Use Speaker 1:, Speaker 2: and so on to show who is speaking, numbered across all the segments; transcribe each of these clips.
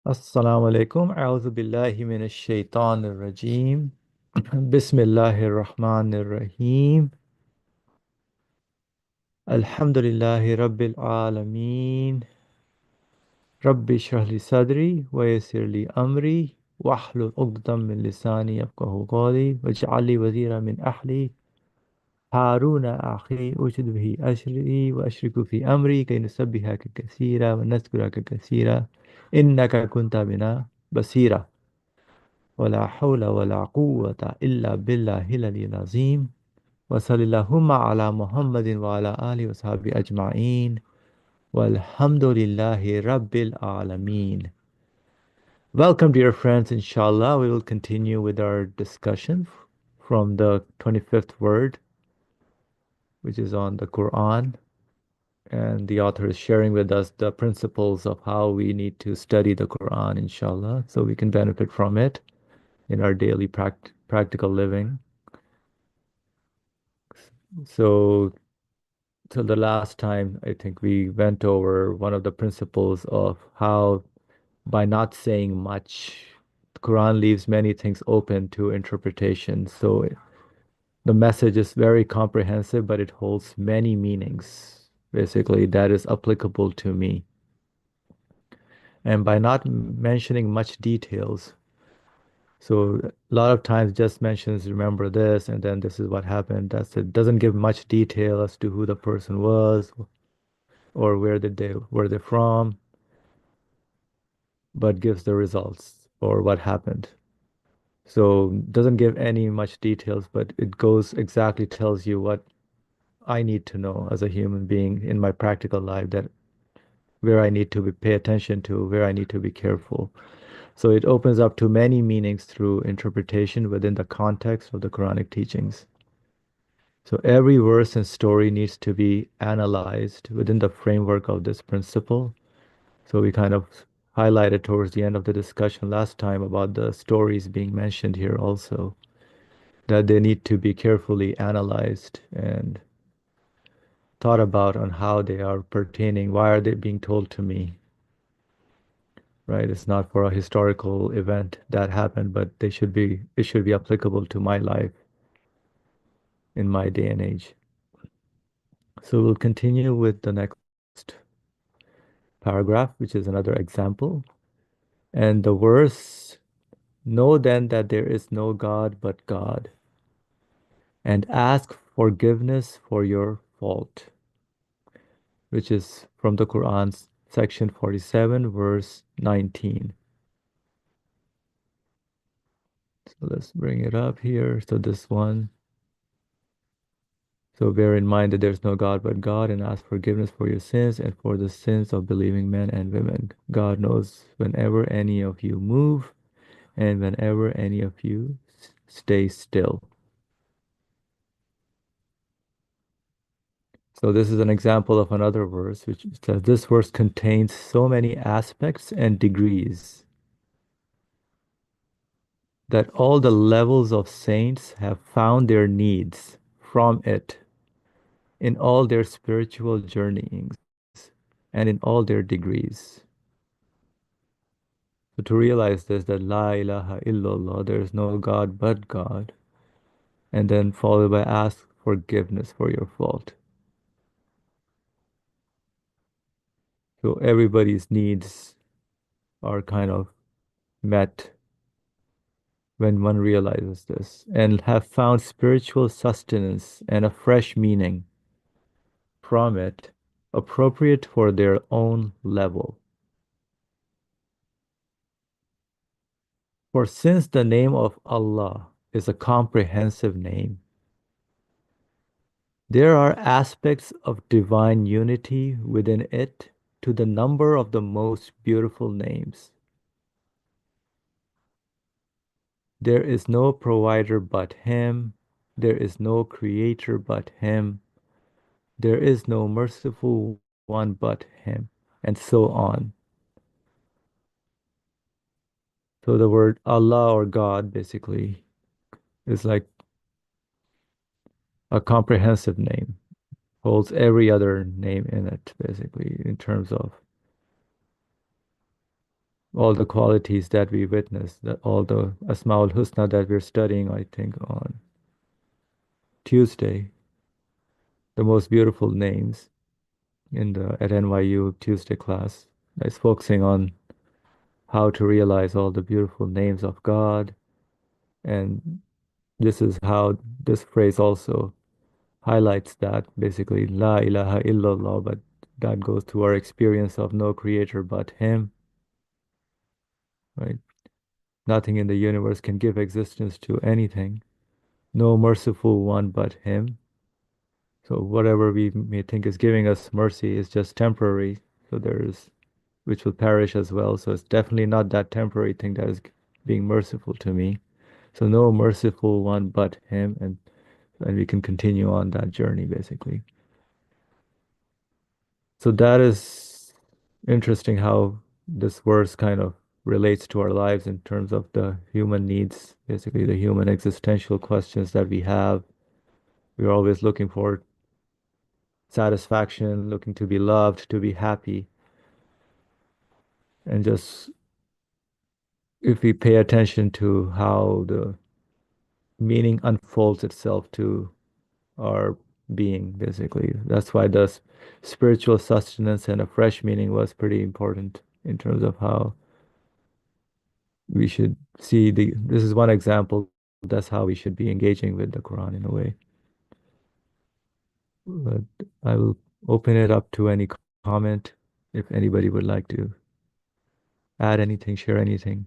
Speaker 1: Assalamu alaikum. A'udhu billahi minash shaitanir rajim. Bismillahir rahmanir rahim. Alhamdulillahi rabbil alameen. Rabbi shrah li sadri wa yassir li amri wahlul 'uqdatam min lisani yafqahu qawli waj'al li wazira min ahli Haruna akhi ushid bihi ashri wa ashriku fi amri kay nusabbihaka kaseera wa nadhkuraka kaseera innaka kunta bina basira. ولا حول ولا قوة إلا بالله العلي العظيم وصلى اللهم على محمد وعلى آله وصحبه أجمعين والحمد لله رب العالمين. Welcome, dear friends. Inshallah, we will continue with our discussion from the 25th word, which is on the Quran. And the author is sharing with us the principles of how we need to study the Quran, inshallah, so we can benefit from it in our daily practical living. So, till the last time, I think we went over one of the principles of how, by not saying much, the Quran leaves many things open to interpretation. So, the message is very comprehensive, but it holds many meanings, basically, that is applicable to me. And by not mentioning much details, so a lot of times just mentions remember this and then this is what happened. That's it. Doesn't give much detail as to who the person was or were they from, but gives the results or what happened. So doesn't give any much details, but it goes exactly tells you what I need to know as a human being in my practical life, that where I need to pay attention to, where I need to be careful. So it opens up to many meanings through interpretation within the context of the Quranic teachings. So every verse and story needs to be analyzed within the framework of this principle. So we kind of highlighted towards the end of the discussion last time about the stories being mentioned here also, that they need to be carefully analyzed and thought about on how they are pertaining, why are they being told to me, right? It's not for a historical event that happened, but it should be applicable to my life in my day and age. So we'll continue with the next paragraph, which is another example. And the verse, know then that there is no God but God, and ask forgiveness for your fault, which is from the Quran, section 47, verse 19. So let's bring it up here. So this one. So bear in mind that there's no God but God, and ask forgiveness for your sins and for the sins of believing men and women. God knows whenever any of you move and whenever any of you stay still. So this is an example of another verse which says this verse contains so many aspects and degrees that all the levels of saints have found their needs from it in all their spiritual journeyings and in all their degrees. So to realize this, that La ilaha illallah, there is no God but God, and then followed by ask forgiveness for your fault. So everybody's needs are kind of met when one realizes this and have found spiritual sustenance and a fresh meaning from it, appropriate for their own level. For since the name of Allah is a comprehensive name, there are aspects of divine unity within it to the number of the most beautiful names. There is no provider but Him. There is no creator but Him. There is no merciful one but Him, and so on. So the word Allah or God basically is like a comprehensive name, holds every other name in it, basically, in terms of all the qualities that we witnessed, that all the Asmaul Husna that we're studying, I think, on Tuesday, the most beautiful names in the at NYU Tuesday class. It's focusing on how to realize all the beautiful names of God. And this is how this phrase also highlights that basically, La ilaha illallah, but that goes to our experience of no creator but Him, right? Nothing in the universe can give existence to anything. No merciful one but Him. So whatever we may think is giving us mercy is just temporary. So there's which will perish as well. So it's definitely not that temporary thing that is being merciful to me. So no merciful one but Him, and we can continue on that journey basically. So that is interesting how this verse kind of relates to our lives in terms of the human needs, basically the human existential questions that we have. We're always looking for satisfaction, looking to be loved, to be happy. And just if we pay attention to how the meaning unfolds itself to our being, basically, that's why the spiritual sustenance and a fresh meaning was pretty important in terms of how we should see this is one example. That's how we should be engaging with the Quran in a way. But I will open it up to any comment if anybody would like to add anything, share anything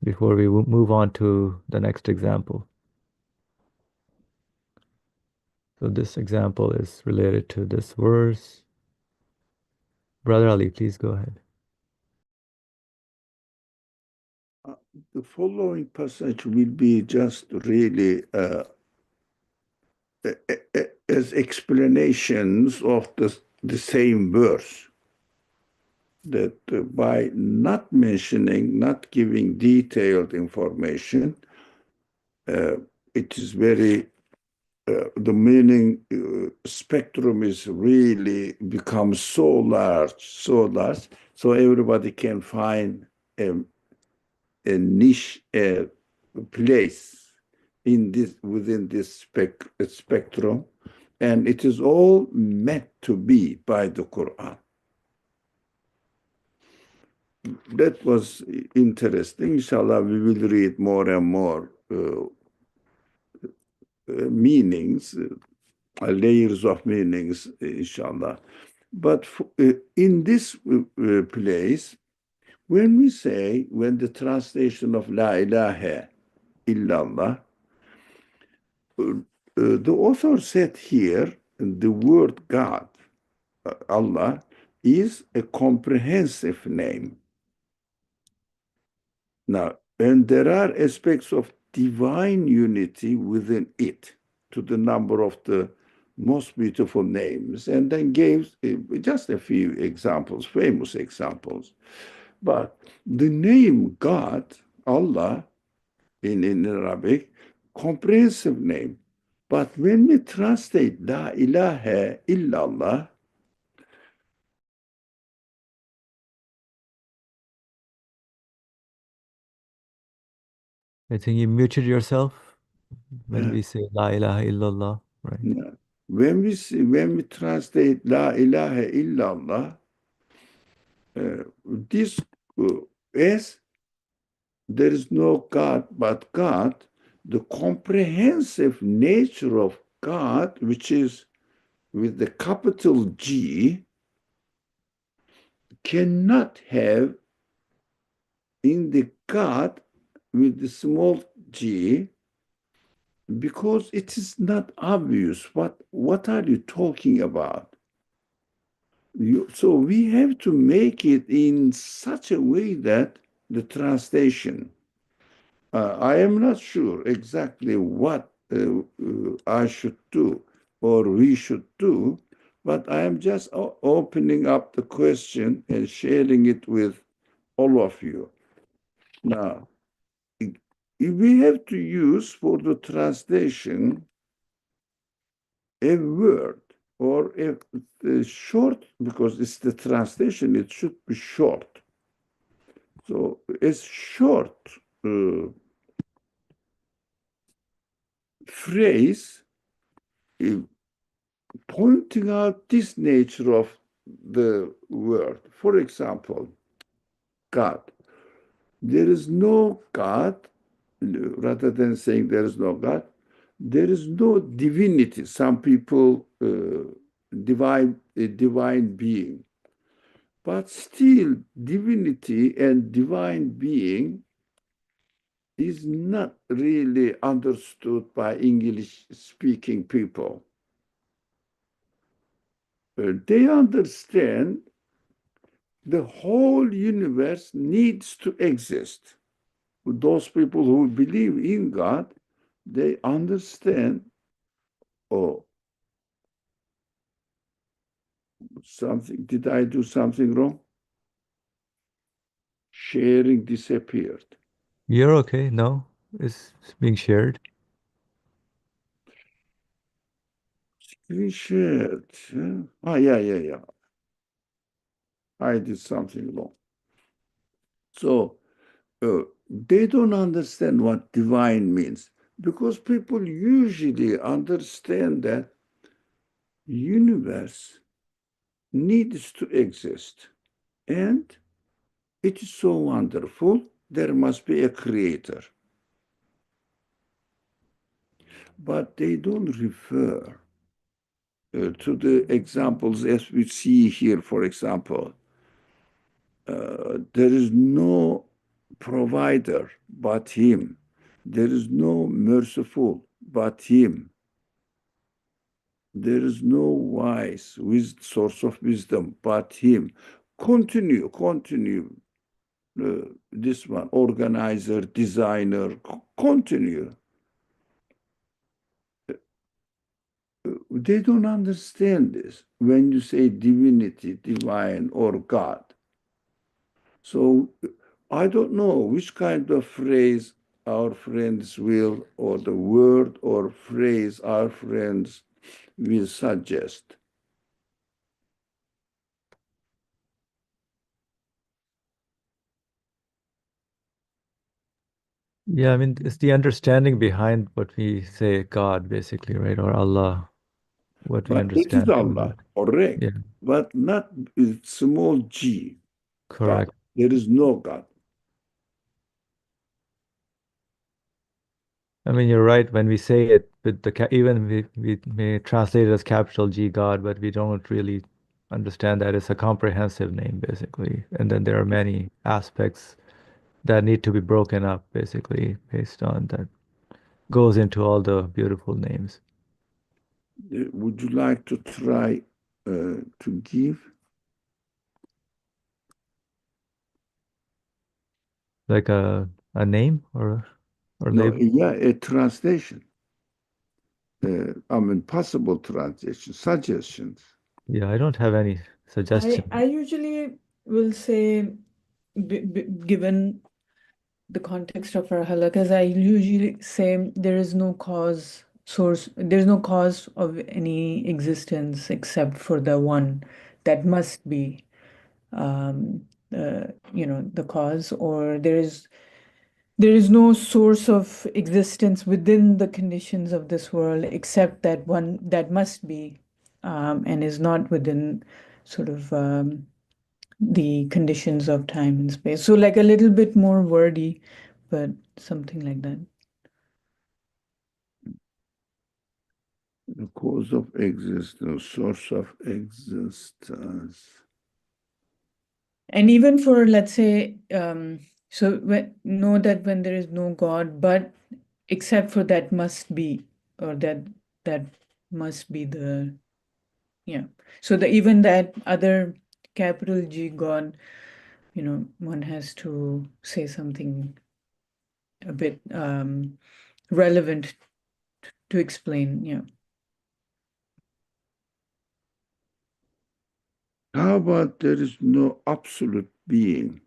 Speaker 1: before we move on to the next example. So this example is related to this verse. Brother Ali, please go ahead.
Speaker 2: The following passage will be just really as explanations of the same verse. That by not mentioning, not giving detailed information, it is very, the meaning spectrum is really becomes so large, so everybody can find a niche place in this within this spectrum, and it is all meant to be by the Quran. That was interesting. Inshallah, we will read more and more meanings, layers of meanings, inshallah. But in this place, when we say, when the translation of La ilaha illallah, the author said here, the word God, Allah, is a comprehensive name. Now, and there are aspects of divine unity within it, to the number of the most beautiful names, and then gave just a few examples, famous examples. But the name God, Allah, in Arabic, comprehensive name. But when we translate La ilaha illallah,
Speaker 1: I think you muted yourself when we say La ilaha illallah, right?
Speaker 2: when we translate La ilaha illallah, this as there is no God but God, the comprehensive nature of God, which is with the capital G, cannot have in the God with the small g, because it is not obvious. What are you talking about? So we have to make it in such a way that the translation, I am not sure exactly what I should do or we should do, but I am just opening up the question and sharing it with all of you. Now, we have to use for the translation a word or a short, because it's the translation, it should be short. So a short uh, phrase uh, pointing out this nature of the word. For example, God. There is no God, rather than saying there is no God, there is no divinity. Some people divine a divine being, but still divinity and divine being is not really understood by English speaking people. They understand the whole universe needs to exist. Those people who believe in God, they understand, oh, something, did I do something wrong? Sharing disappeared.
Speaker 1: You're okay? No, it's being shared.
Speaker 2: Screen shared. Yeah. Ah, yeah, yeah, yeah. I did something wrong. So they don't understand what divine means because people usually understand that universe needs to exist and it is so wonderful there must be a creator, but they don't refer to the examples as we see here. For example, there is no provider but him, there is no merciful but him. There is no wise source of wisdom but him. Continue. This one, organizer, designer, continue. They don't understand this when you say divinity, divine, or God. So I don't know which kind of phrase our friends will, or the word or phrase our friends will suggest.
Speaker 1: Yeah, I mean, it's the understanding behind what we say God, basically, right? Or Allah, what we
Speaker 2: But it is
Speaker 1: understand from
Speaker 2: Allah,
Speaker 1: that.
Speaker 2: correct,
Speaker 1: Yeah,
Speaker 2: but not with small g, God.
Speaker 1: correct.
Speaker 2: There is no God.
Speaker 1: I mean, you're right when we say it with the even we may translate it as capital G God, but we don't really understand that it's a comprehensive name, basically. And then there are many aspects that need to be broken up, basically, based on that goes into all the beautiful names.
Speaker 2: Would you like to try to give?
Speaker 1: Like a name or
Speaker 2: No,
Speaker 1: label.
Speaker 2: yeah, a translation. I mean, possible translation, suggestions.
Speaker 1: Yeah, I don't have any
Speaker 3: I
Speaker 1: suggestion.
Speaker 3: usually will say, given the context of our halakas, I usually say there is no cause source, there's no cause of any existence except for the one that must be, the cause, or there is no source of existence within the conditions of this world except that one that must be, and is not within sort of the conditions of time and space. So like a little bit more wordy, but something like that.
Speaker 2: The cause of existence, source of existence.
Speaker 3: And even for, let's say, so know that when there is no God, but except for that must be, or that must be the, yeah. So the even that other capital G God, one has to say something a bit relevant to explain, yeah.
Speaker 2: How about there is no absolute being,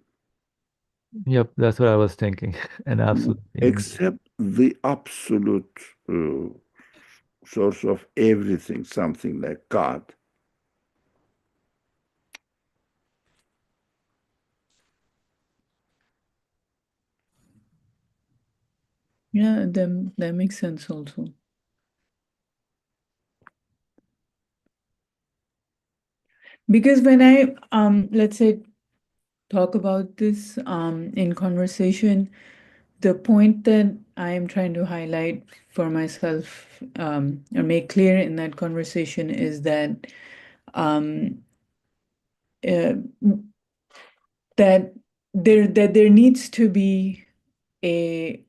Speaker 1: Yep, that's what I was thinking. An absolute being.
Speaker 2: except the absolute source of everything, something like God?
Speaker 3: Yeah, that makes sense also. Because when I let's say talk about this in conversation, the point that I am trying to highlight for myself or make clear in that conversation is um, uh, that there needs to be a,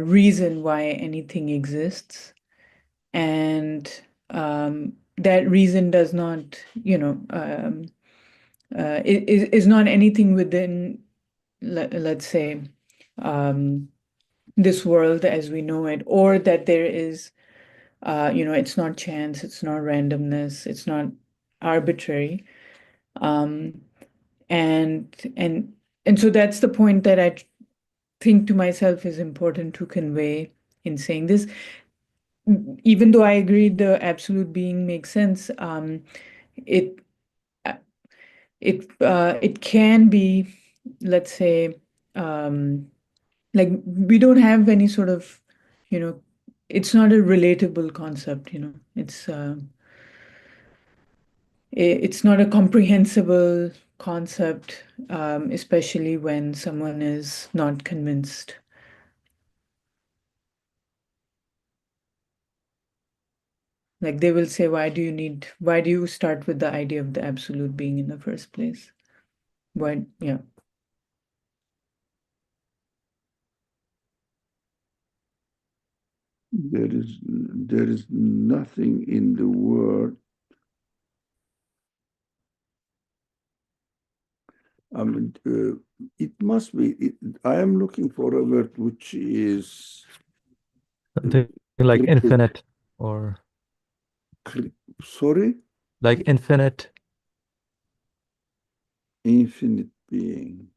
Speaker 3: reason why anything exists, and that reason does not, is not anything within, let's say, um, this world as we know it, or that there is, it's not chance, it's not randomness, it's not arbitrary. Um, and and so that's the point that I think to myself is important to convey in saying this. Even though I agree the absolute being makes sense, it uh, it can be, let's say, um, like we don't have any sort of, you know, it's not a relatable concept. It's not a comprehensible concept, especially when someone is not convinced. Like they will say, why do you start with the idea of the absolute being in the first place? Why, yeah.
Speaker 2: There is nothing in the world. I mean, it must be. I am looking for a word which is uh,
Speaker 1: Something like
Speaker 2: cre-
Speaker 1: infinite or
Speaker 2: sorry,
Speaker 1: like infinite.
Speaker 2: infinite being,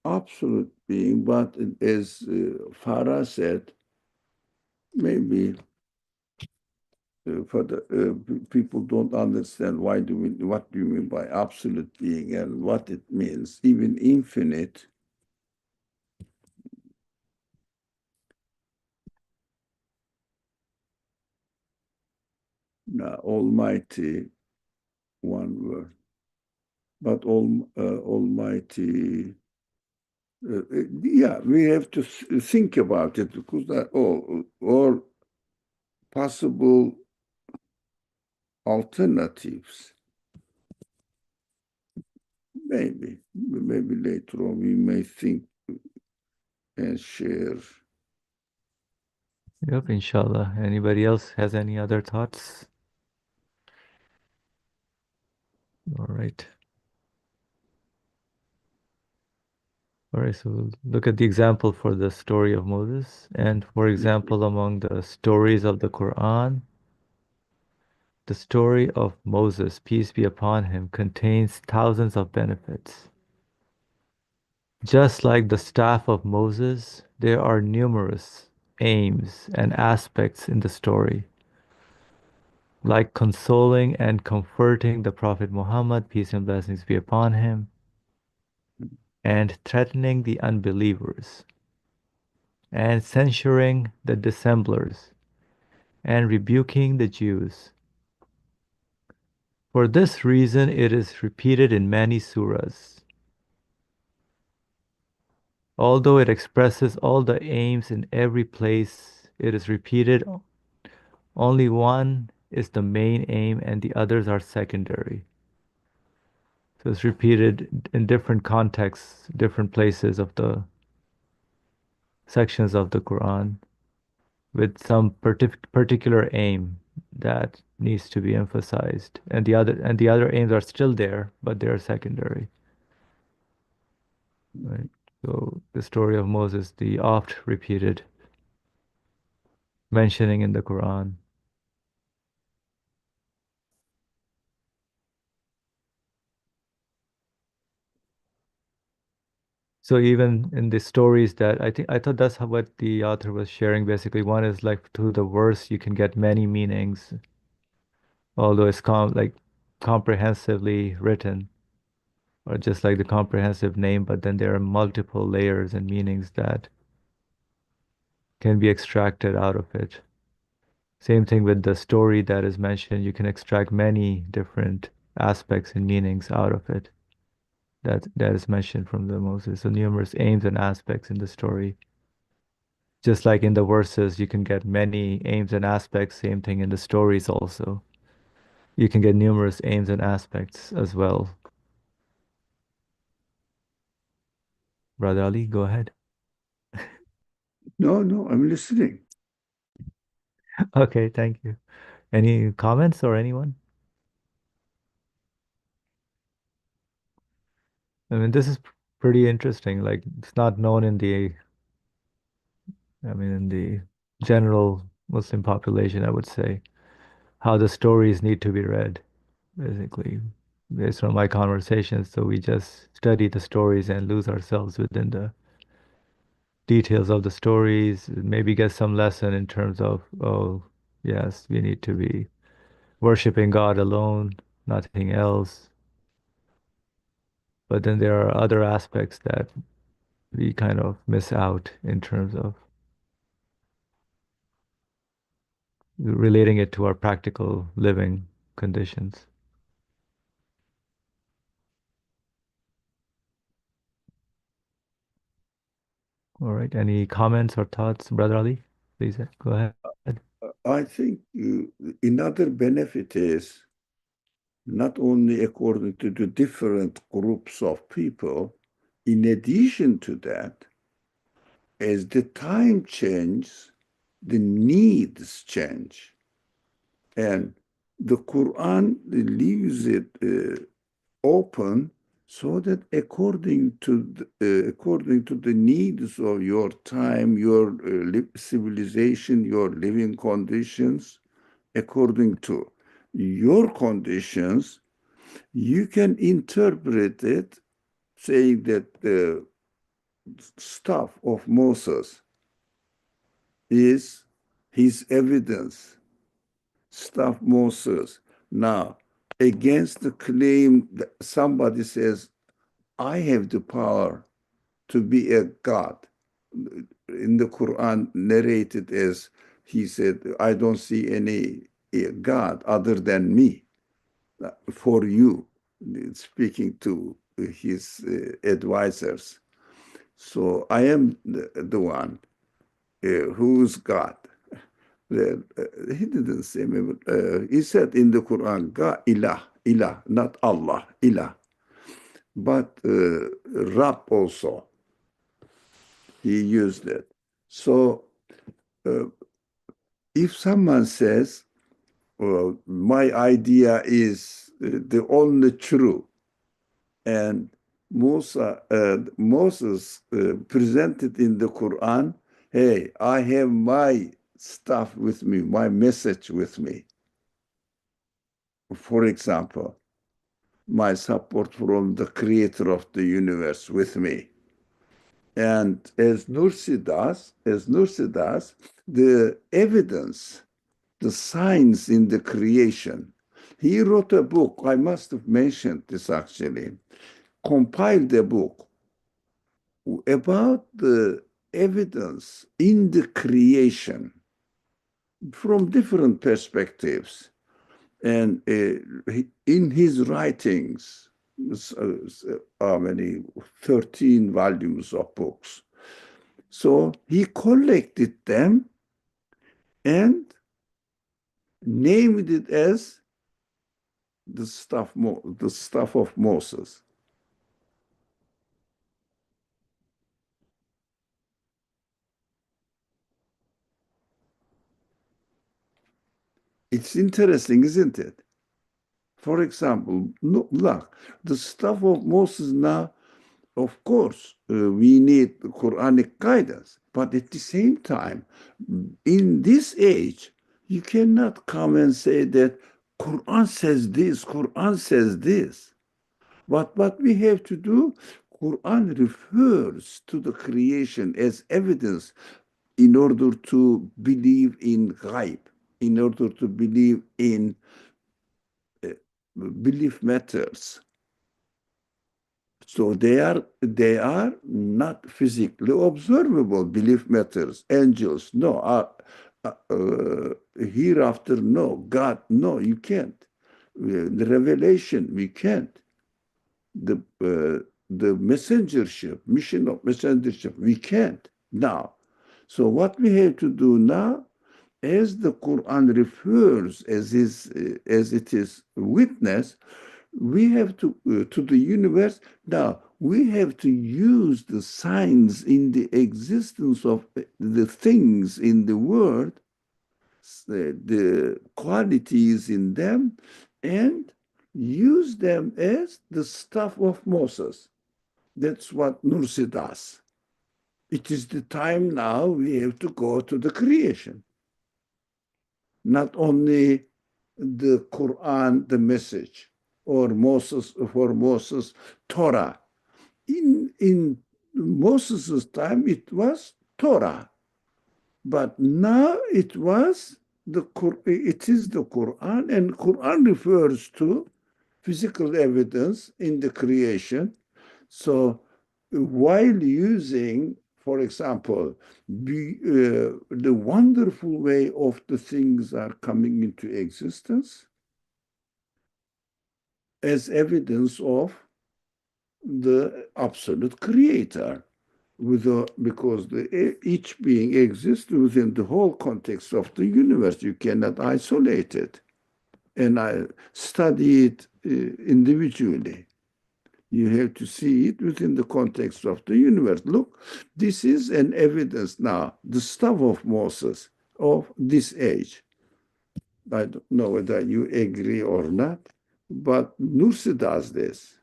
Speaker 2: absolute being. But as Farah said, maybe for the people don't understand what do you mean by absolute being and what it means. Even infinite, almighty, one word, but almighty. Yeah, we have to think about it because that all possible alternatives. Maybe later on we may think and share.
Speaker 1: Yep, inshallah. Anybody else has any other thoughts? All right. All right, so we'll look at the example for the story of Moses. And for example, among the stories of the Quran, the story of Moses, peace be upon him, contains thousands of benefits. Just like the staff of Moses, there are numerous aims and aspects in the story, like consoling and comforting the Prophet Muhammad, peace and blessings be upon him, and threatening the unbelievers, and censuring the dissemblers, and rebuking the Jews. For this reason, it is repeated in many surahs. Although it expresses all the aims in every place, it is repeated. Only one is the main aim and the others are secondary. So it's repeated in different contexts, different places of the sections of the Quran with some particular aim that needs to be emphasized. And the other aims are still there, but they are secondary. Right? So the story of Moses, the oft repeated mentioning in the Quran. So even in the stories that I thought that's how what the author was sharing basically. One is like through the verse you can get many meanings, although it's like comprehensively written, or just like the comprehensive name, but then there are multiple layers and meanings that can be extracted out of it. Same thing with the story that is mentioned. You can extract many different aspects and meanings out of it. That is mentioned from the Moses. So numerous aims and aspects in the story. Just like in the verses, you can get many aims and aspects. Same thing in the stories also. You can get numerous aims and aspects as well. Brother Ali, go ahead.
Speaker 2: No, no, I'm listening.
Speaker 1: Okay, thank you. Any comments or anyone? I mean, this is pretty interesting. Like, it's not known in in the general Muslim population, I would say, how the stories need to be read, basically, based on my conversations. So we just study the stories and lose ourselves within the details of the stories, maybe get some lesson in terms of, oh, yes, we need to be worshiping God alone, nothing else. But then there are other aspects that we kind of miss out in terms of relating it to our practical living conditions. All right. Any comments or thoughts, Brother Ali? Please go ahead.
Speaker 2: I think another benefit is not only according to the different groups of people, in addition to that, as the time changes, the needs change. And the Quran leaves it open so that according to the needs of your time, your civilization, your living conditions, according to your conditions, you can interpret it saying that the stuff of Moses is his evidence, stuff Moses. Now, against the claim that somebody says, I have the power to be a God. In the Quran, narrated as he said, I don't see any God other than me for you, speaking to his advisors. So I am the one who's God. He didn't say me, but he said in the Quran, God, ilah, ilah, not Allah, ilah. But Rab also, he used it. So uh, if someone says, well, my idea is the only true, and Moses presented in the Quran, hey, I have my stuff with me, my message with me. For example, my support from the creator of the universe with me. And as Nursi does, the evidence, the signs in the creation. He wrote a book, I must have mentioned this actually, compiled a book about the evidence in the creation from different perspectives. And in his writings, how many, 13 volumes of books. So he collected them and named it as the stuff of Moses. It's interesting, isn't it? For example, look, the stuff of Moses now, of course, we need Quranic guidance, but at the same time, in this age, you cannot come and say that Quran says this, Quran says this. But what we have to do, Quran refers to the creation as evidence in order to believe in ghaib, in order to believe in belief matters. So they are not physically observable belief matters. Angels, no. Hereafter, no. God, no, you can't. The revelation, we can't. The messengership, mission of messengership, we can't now. So what we have to do now, as the Quran refers as it is witness, we have to the universe. Now we have to use the signs in the existence of the things in the world, the qualities in them, and use them as the staff of Moses. That's what Nursi does. It is the time now we have to go to the creation. Not only the Quran, the message, or Moses, for Moses, Torah. In Moses' time, it was Torah, but now it is the Quran, and Quran refers to physical evidence in the creation. So while using, for example, the wonderful way of the things are coming into existence as evidence of the absolute creator, because each being exists within the whole context of the universe. You cannot isolate it and I study it individually. You have to see it within the context of the universe. Look, this is an evidence now, the stuff of Moses of this age. I don't know whether you agree or not, but Nursi does this.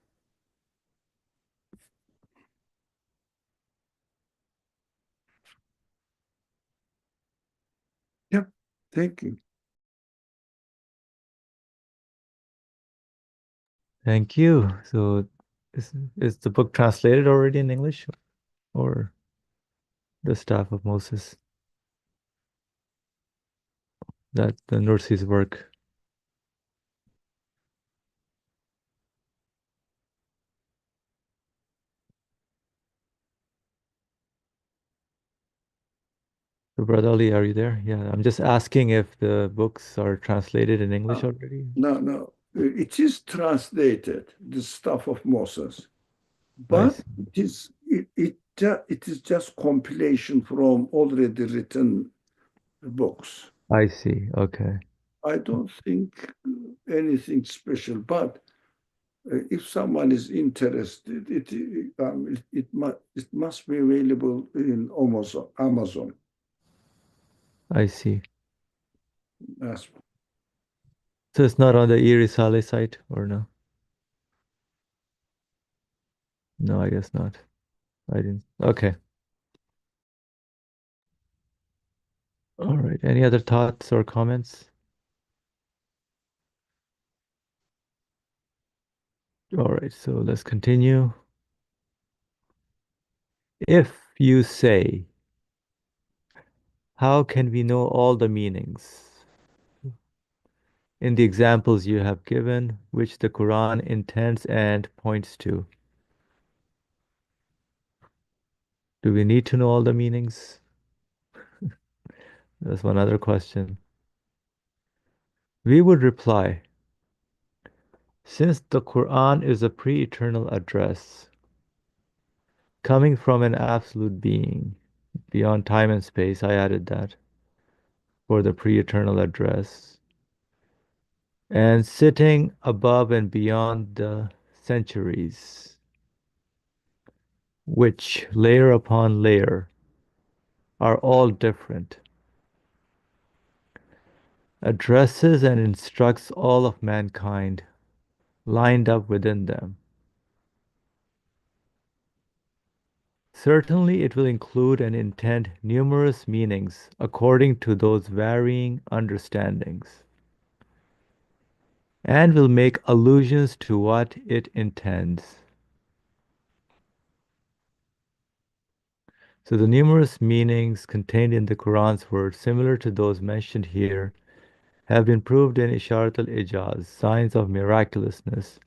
Speaker 2: Yeah, thank you.
Speaker 1: Thank you. So is the book translated already in English or the staff of Moses? That the Nursi's work. So Brother Ali, are you there? Yeah, I'm just asking if the books are translated in English already.
Speaker 2: No. It is translated, the stuff of Moses,
Speaker 1: I
Speaker 2: but
Speaker 1: see.
Speaker 2: it is just compilation from already written books.
Speaker 1: I see. Okay.
Speaker 2: I don't think anything special, but if someone is interested, it must be available in Amazon.
Speaker 1: I see.
Speaker 2: Yes.
Speaker 1: So it's not on the risale site or no? No, I guess not. I didn't. Okay. All right. Any other thoughts or comments? All right. So let's continue. If you say, how can we know all the meanings in the examples you have given, which the Quran intends and points to? Do we need to know all the meanings? That's one other question. We would reply, since the Quran is a pre-eternal address, coming from an absolute being, beyond time and space, I added that for the pre-eternal address, and sitting above and beyond the centuries, which layer upon layer are all different, addresses and instructs all of mankind lined up within them. Certainly, it will include and intend numerous meanings according to those varying understandings, and will make allusions to what it intends. So, the numerous meanings contained in the Quran's words, similar to those mentioned here, have been proved in Isharat al-Ijaz, signs of miraculousness,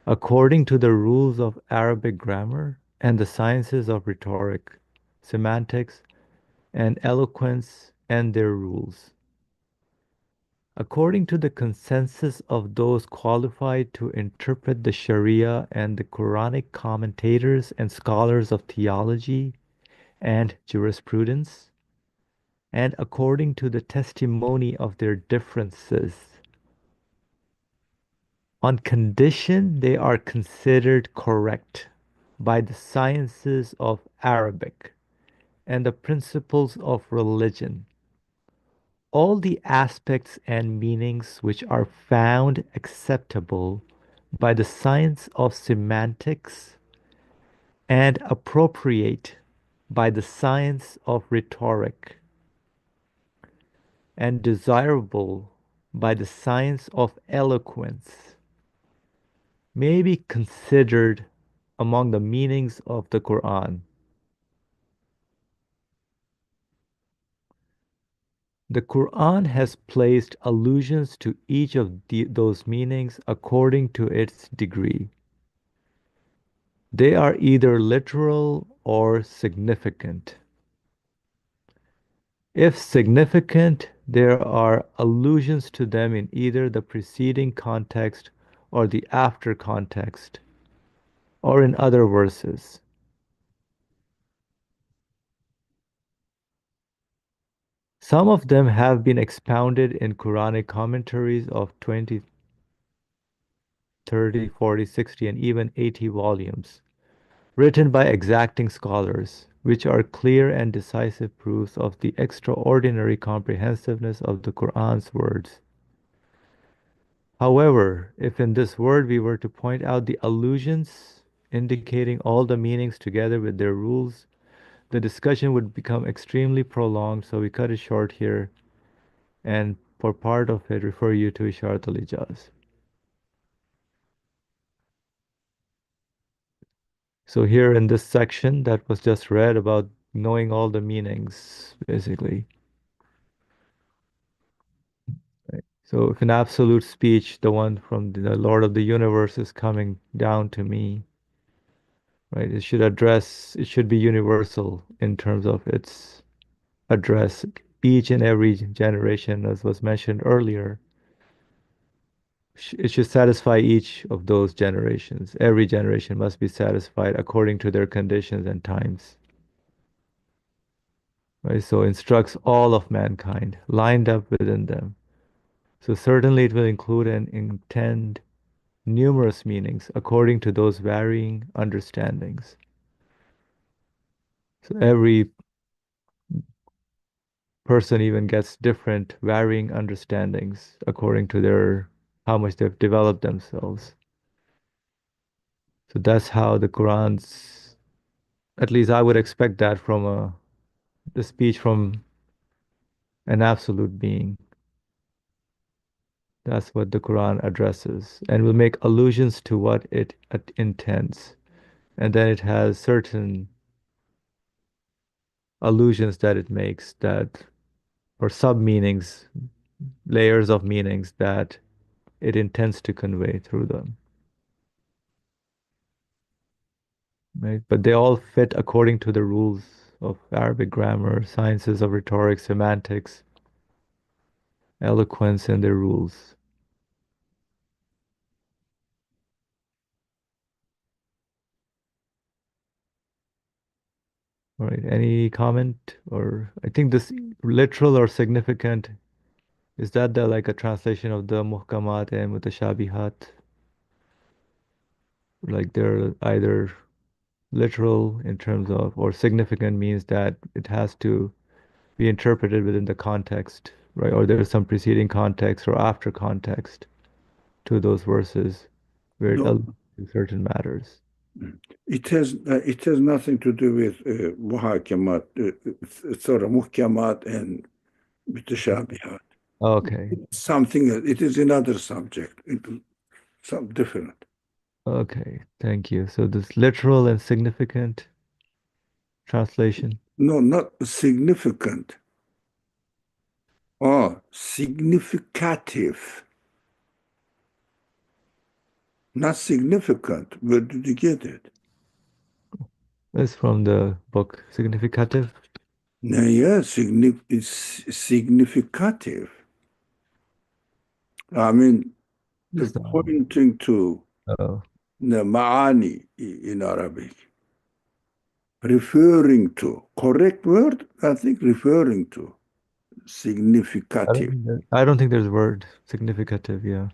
Speaker 1: according to the rules of Arabic grammar and the sciences of rhetoric, semantics, and eloquence and their rules. According to the consensus of those qualified to interpret the Sharia and the Quranic commentators and scholars of theology and jurisprudence, and according to the testimony of their differences, on condition they are considered correct by the sciences of Arabic and the principles of religion, all the aspects and meanings which are found acceptable by the science of semantics and appropriate by the science of rhetoric and desirable by the science of eloquence may be considered among the meanings of the Quran. The Quran has placed allusions to each of those meanings according to its degree. They are either literal or significant. If significant, there are allusions to them in either the preceding context or the after context, or in other verses. Some of them have been expounded in Quranic commentaries of 20, 30, 40, 60, and even 80 volumes, written by exacting scholars, which are clear and decisive proofs of the extraordinary comprehensiveness of the Qur'an's words. However, if in this word we were to point out the allusions indicating all the meanings together with their rules, the discussion would become extremely prolonged, so we cut it short here and for part of it refer you to Isharat al-Ijaz. So here in this section that was just read about knowing all the meanings, basically. Right. So if in absolute speech, the one from the Lord of the universe is coming down to me, right? It should be universal in terms of its address. Each and every generation, as was mentioned earlier, it should satisfy each of those generations. Every generation must be satisfied according to their conditions and times. Right? So instructs all of mankind lined up within them. So certainly it will include and intend numerous meanings according to those varying understandings. So every person even gets different varying understandings according to their how much they've developed themselves. So that's how the Quran's, at least I would expect that from the speech from an absolute being. That's what the Quran addresses and will make allusions to what it intends. And then it has certain allusions that it makes that, or sub meanings, layers of meanings that it intends to convey through them. Right? But they all fit according to the rules of Arabic grammar, sciences of rhetoric, semantics, eloquence, and their rules. All right. Any comment? Or I think this literal or significant, is that the like a translation of the muhkamat and mutashabihat? Like they're either literal in terms of, or significant means that it has to be interpreted within the context, right? Or there's some preceding context or after context to those verses where it
Speaker 2: No,
Speaker 1: alludes to certain matters.
Speaker 2: it has nothing to do with muhakamat, sort of muhkamat and mutashabihat.
Speaker 1: Okay.
Speaker 2: Something else. It is another subject. Some different.
Speaker 1: Okay. Thank you. So this literal and significant translation.
Speaker 2: No, not significant. Oh, significative. Not significant. Where did you get it?
Speaker 1: It's from the book Significative.
Speaker 2: No, yeah, it's significative. I mean,
Speaker 1: Is that?
Speaker 2: pointing to
Speaker 1: Oh,
Speaker 2: the ma'ani in Arabic. Referring to. Correct word? I think referring to. Significative.
Speaker 1: I don't think there's a word significative. Yeah.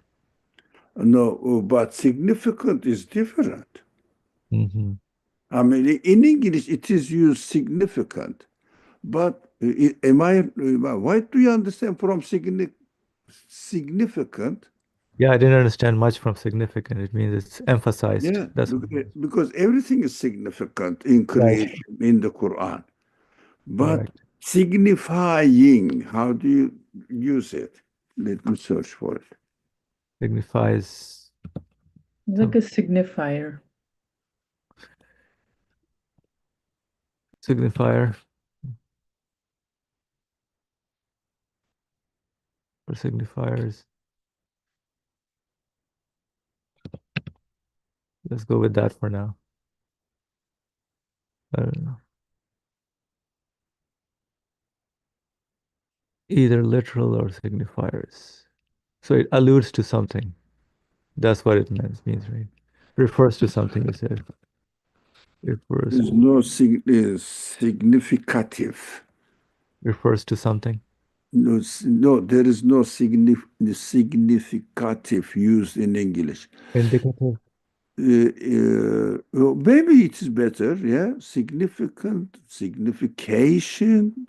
Speaker 2: No, but significant is different.
Speaker 1: Hmm.
Speaker 2: I mean, in English, it is used significant. But why do you understand from significant?
Speaker 1: Yeah, I didn't understand much from significant. It means it's emphasized.
Speaker 2: Yeah,
Speaker 1: That's what it means.
Speaker 2: because everything is significant in
Speaker 1: Right.
Speaker 2: creation, in the Quran. But
Speaker 1: Correct.
Speaker 2: signifying, how do you use it? Let me search for it.
Speaker 1: Signifies
Speaker 3: It's like
Speaker 1: some
Speaker 3: a signifier.
Speaker 1: signifier or signifiers. Let's go with that for now. I don't know. Either literal or signifiers. So it alludes to something. That's what it means, right? Refers to something, you said. Refers
Speaker 2: There's
Speaker 1: to
Speaker 2: no significative.
Speaker 1: refers to something.
Speaker 2: No, no, there is no significative used in English.
Speaker 1: Indicative.
Speaker 2: Well, maybe it is better, yeah. Significant, signification,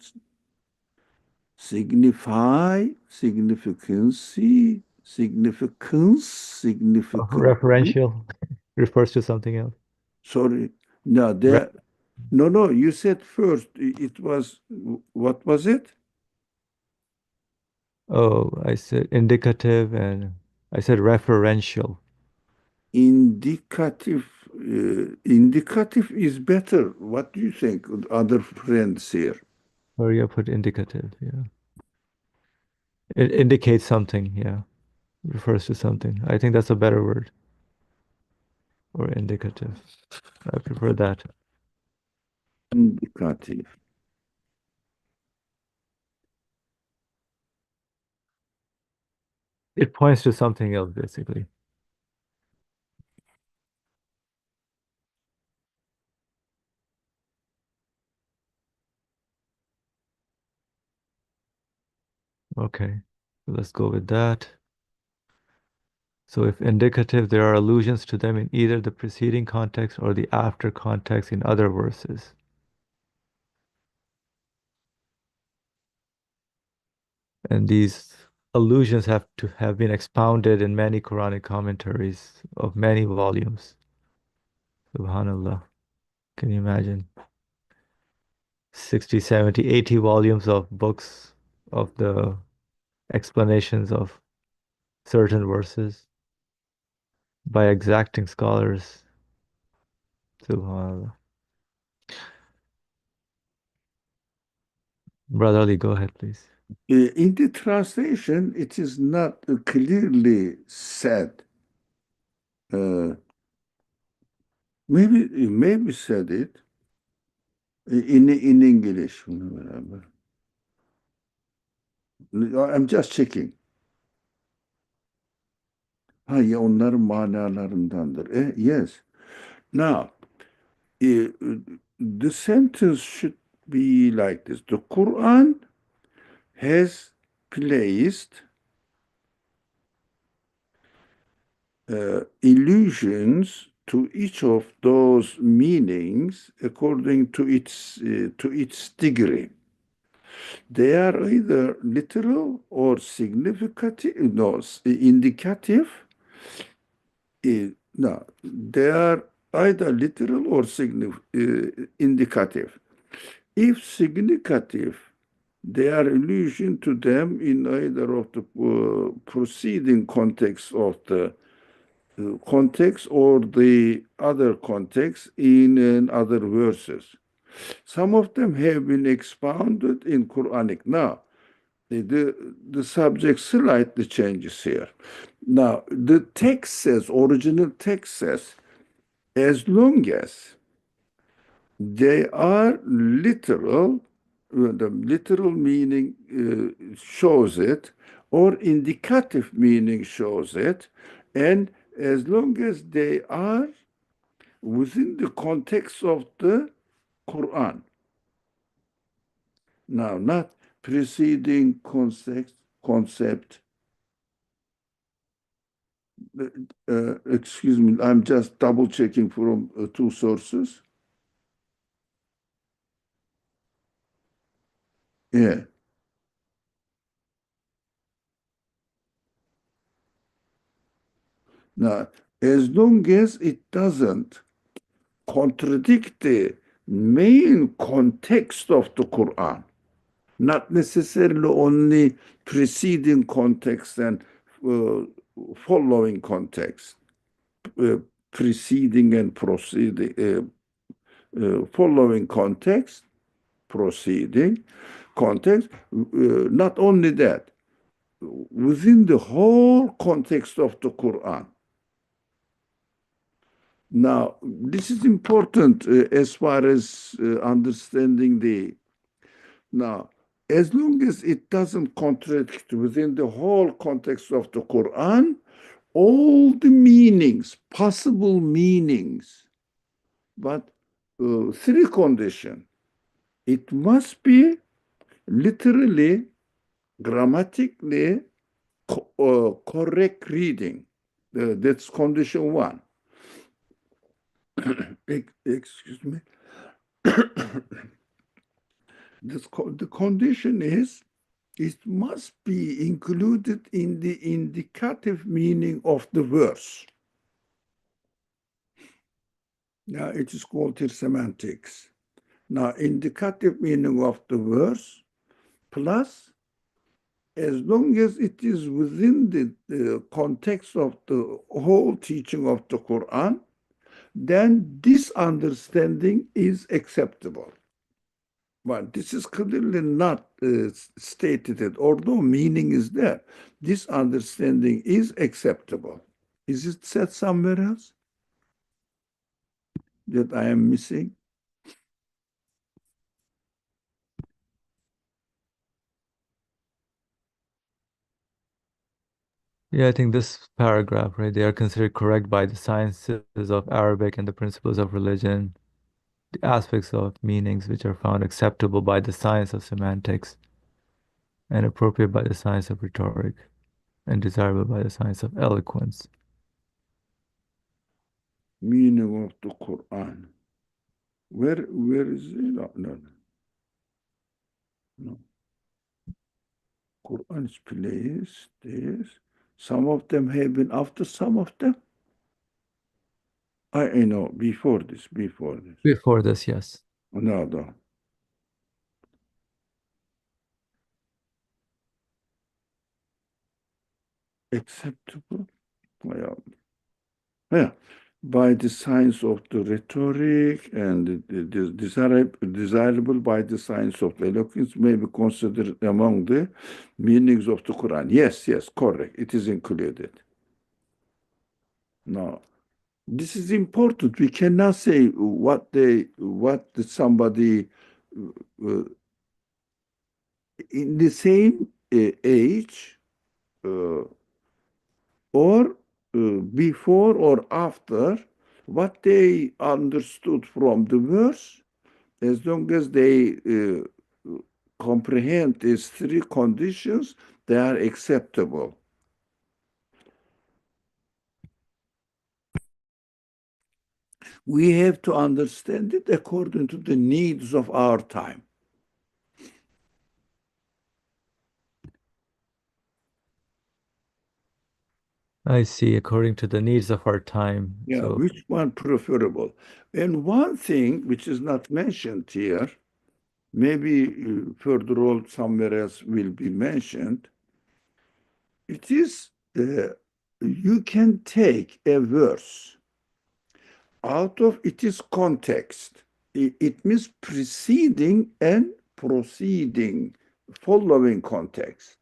Speaker 2: signify, significancy, significance, significant.
Speaker 1: Referential. Refers to something else.
Speaker 2: Sorry, no,
Speaker 1: Re-
Speaker 2: no. You said first it was what was it?
Speaker 1: oh, I said indicative and I said referential.
Speaker 2: Indicative. Indicative is better. What do you think, other friends here?
Speaker 1: Or you put indicative, yeah. It indicates something, yeah. Refers to something. I think that's a better word. Or indicative. I prefer that.
Speaker 2: Indicative.
Speaker 1: It points to something else, basically. Okay, let's go with that. So if indicative, there are allusions to them in either the preceding context or the after context in other verses. And these allusions have to have been expounded in many Quranic commentaries of many volumes. Subhanallah. Can you imagine? 60, 70, 80 volumes of books of the explanations of certain verses by exacting scholars. Subhanallah. Brother Ali, go ahead, please.
Speaker 2: In the translation, it is not clearly said. Maybe said it in English. I'm just checking. Ha ya onların manalarındandır. Yes. Now, the sentence should be like this. The Quran has placed illusions to each of those meanings according to its degree. They are either literal or significant, no, indicative. No, they are either literal or indicative. If significative, they are allusion to them in either of the preceding context of the context or the other context in other verses. Some of them have been expounded in Quranic. Now, the subject slightly changes here. Now, the text says, original text says, as long as they are literal, the literal meaning shows it, or indicative meaning shows it, and as long as they are within the context of the Quran. Now, not preceding concept. Excuse me, I'm just double checking from two sources. Yeah. Now, as long as it doesn't contradict the main context of the Quran, not necessarily only preceding context and uh, following context, uh, preceding and proceeding, following context, proceeding context. Not only that, within the whole context of the Quran. Now, this is important as far as understanding the. Now, as long as it doesn't contradict within the whole context of the Quran, all the meanings, possible meanings, but three conditions. It must be literally, grammatically correct reading. That's condition one. Excuse me. The condition is it must be included in the indicative meaning of the verse. Now, it is called here semantics. Now, indicative meaning of the verse plus, as long as it is within the context of the whole teaching of the Quran, then this understanding is acceptable. But this is clearly not stated that although meaning is there, this understanding is acceptable. Is it said somewhere else that I am missing?
Speaker 1: Yeah, I think this paragraph, right? They are considered correct by the sciences of Arabic and the principles of religion, the aspects of meanings which are found acceptable by the science of semantics and appropriate by the science of rhetoric and desirable by the science of eloquence.
Speaker 2: Meaning of the Quran. Where is it? No. Quran's place, this. Some of them have been after some of them. I know, before this.
Speaker 1: Before this, yes.
Speaker 2: No. Acceptable? Yeah. By the science of the rhetoric and desirable by the science of eloquence may be considered among the meanings of the Quran. Yes, correct. It is included. No, this is important. We cannot say what somebody in the same age or before or after what they understood from the verse, as long as they comprehend these three conditions, they are acceptable. We have to understand it according to the needs of our time.
Speaker 1: I see, according to the needs of our time.
Speaker 2: Yeah,
Speaker 1: So,
Speaker 2: which one preferable? And one thing which is not mentioned here, maybe further on somewhere else will be mentioned, it is you can take a verse out of its context. It means preceding and proceeding following context.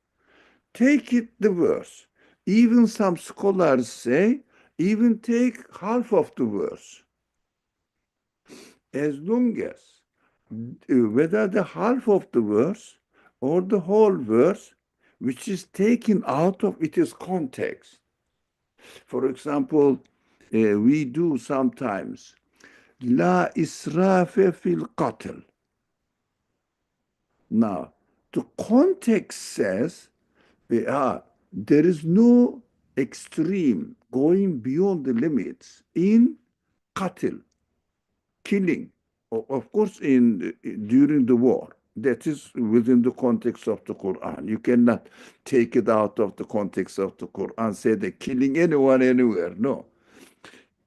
Speaker 2: Take it the verse. Even some scholars say, even take half of the verse. As long as whether the half of the verse or the whole verse, which is taken out of its context. For example, we do sometimes, La israfe fil qatl. Now, the context says there is no extreme going beyond the limits in qatl, killing, of course, in during the war. That is within the context of the Quran. You cannot take it out of the context of the Quran, say that killing anyone anywhere. No.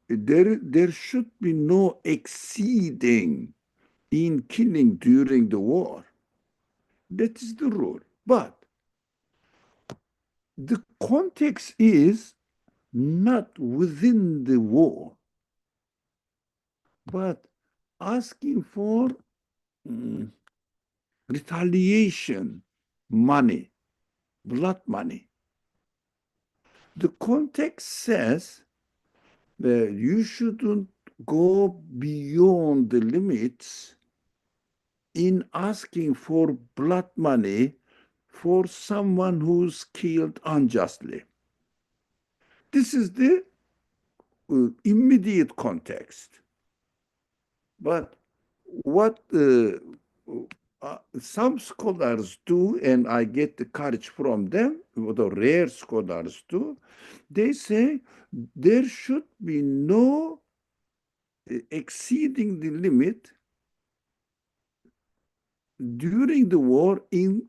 Speaker 2: There should be no exceeding in killing during the war. That is the rule. But the context is not within the war, but asking for retaliation, money, blood money. The context says that you shouldn't go beyond the limits in asking for blood money for someone who's killed unjustly. This is the immediate context. But what some scholars do, and I get the courage from them, the rare scholars do, they say there should be no exceeding the limit during the war in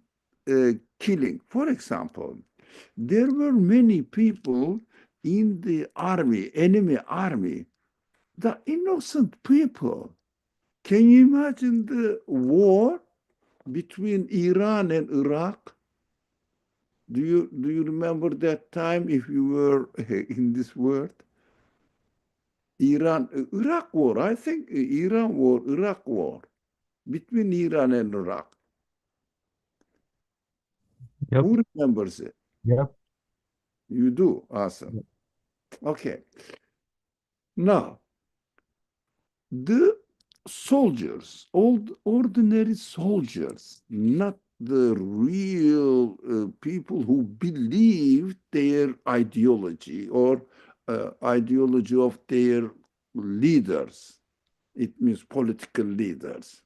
Speaker 2: killing. For example, there were many people in the army, enemy army, the innocent people. Can you imagine the war between Iran and Iraq? Do you remember that time if you were in this world? Iraq war, I think Iran war, Iraq war, between Iran and Iraq.
Speaker 1: Yep.
Speaker 2: Who remembers it?
Speaker 1: Yep.
Speaker 2: You do? Awesome. Okay. Now, the soldiers, ordinary soldiers, not the real people who believed their ideology or ideology of their leaders. It means political leaders.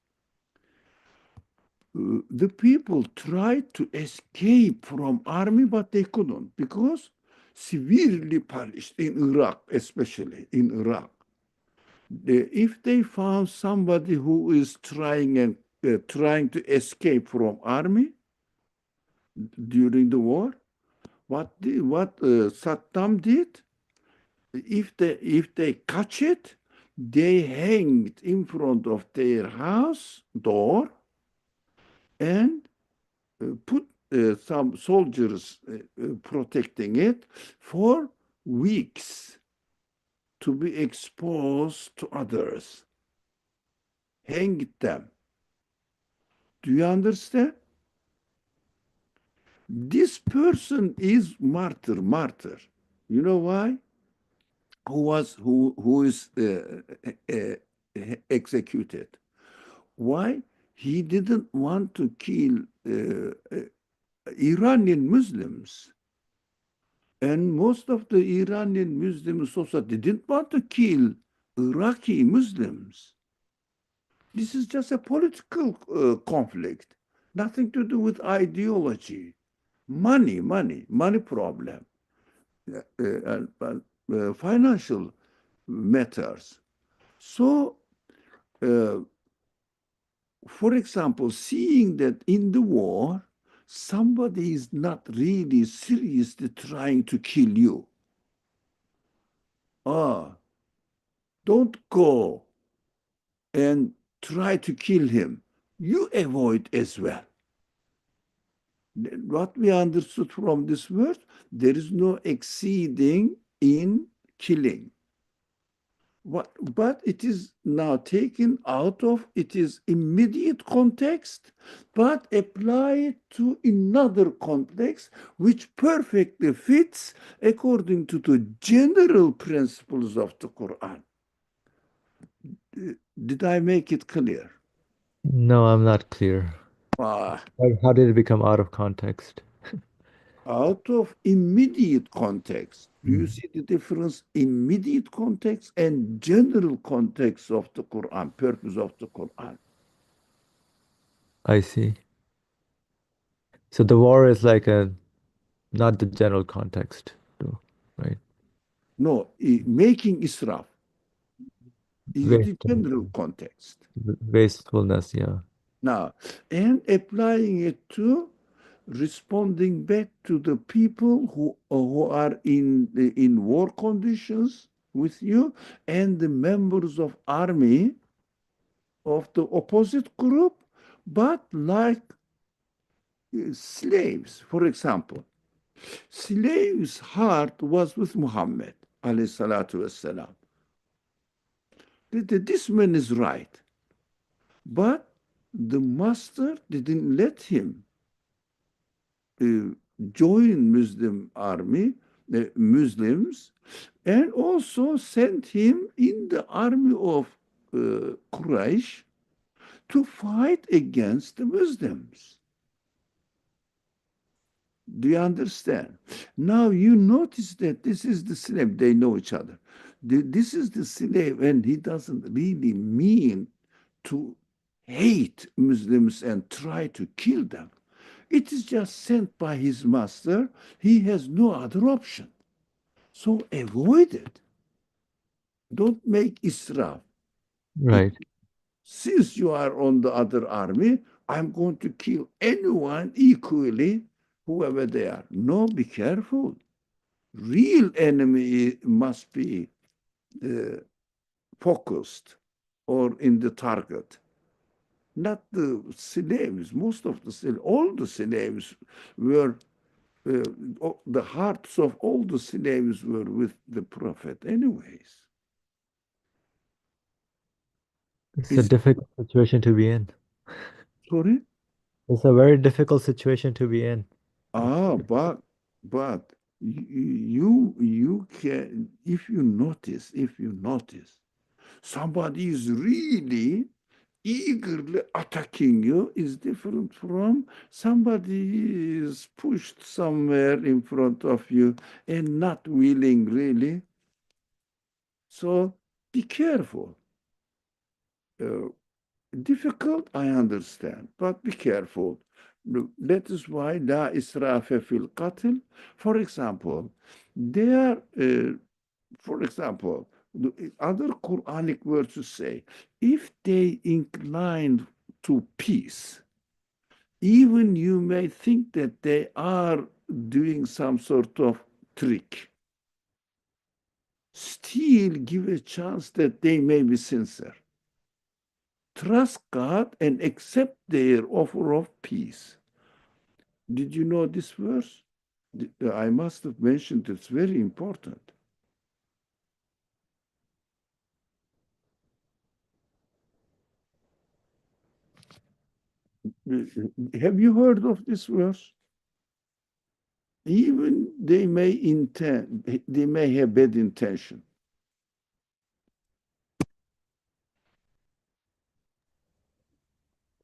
Speaker 2: The people tried to escape from army, but they couldn't because severely punished in Iraq, especially in Iraq. If they found somebody who is trying to escape from army during the war, what Saddam did, if they catch it, they hanged in front of their house door and put some soldiers protecting it for weeks to be exposed to others. Hang them. Do you understand? This person is martyr. You know why? Who is executed? Why? He didn't want to kill Iranian Muslims. And most of the Iranian Muslims also didn't want to kill Iraqi Muslims. This is just a political conflict, nothing to do with ideology. Money problem, and financial matters. So, for example, seeing that in the war, somebody is not really seriously trying to kill you. Don't go and try to kill him. You avoid as well. What we understood from this verse, there is no exceeding in killing. but it is now taken out of its immediate context, but apply it to another context which perfectly fits according to the general principles of the Quran. Did I make it clear?
Speaker 1: No, I'm not clear.
Speaker 2: Ah,
Speaker 1: How did it become out of context?
Speaker 2: out of immediate context. Do you
Speaker 1: Mm,
Speaker 2: see the difference? Immediate context and general context of the Quran, purpose of the Quran.
Speaker 1: I see. So the war is like a not the general context, though, right?
Speaker 2: No, making israf is the
Speaker 1: Waste,
Speaker 2: general context.
Speaker 1: wastefulness, yeah.
Speaker 2: Now, and applying it to responding back to the people who are in war conditions with you and the members of army of the opposite group, but like slaves. For example, slave's heart was with Muhammad, alayhi salatu wassalam. This man is right. But the master didn't let him uh, join Muslim army, Muslims, and also sent him in the army of Quraysh to fight against the Muslims. Do you understand? Now you notice that this is the slave. They know each other. This is the slave, and he doesn't really mean to hate Muslims and try to kill them. It is just sent by his master. He has no other option. So avoid it. Don't make israf.
Speaker 1: Right.
Speaker 2: Since you are on the other army, I'm going to kill anyone equally, whoever they are. No, be careful. Real enemy must be uh, focused or in the target, not the slaves. Most of the slaves, all the slaves were, uh, the hearts of all the slaves were with the Prophet anyways.
Speaker 1: It's a
Speaker 2: Is
Speaker 1: difficult situation to be in.
Speaker 2: sorry?
Speaker 1: It's a very difficult situation to be in.
Speaker 2: Ah, but you can, if you notice, somebody is really eagerly attacking you is different from somebody is pushed somewhere in front of you and not willing really. So be careful. Uh, Difficult, I understand, but be careful. That is why la israfa fil qatl. For example, there, for example, the other Quranic verses say, if they incline to peace, even you may think that they are doing some sort of trick, still give a chance that they may be sincere. Trust God and accept their offer of peace. Did you know this verse? I must have mentioned it's very important. Have you heard of this verse? Even they may have bad intention.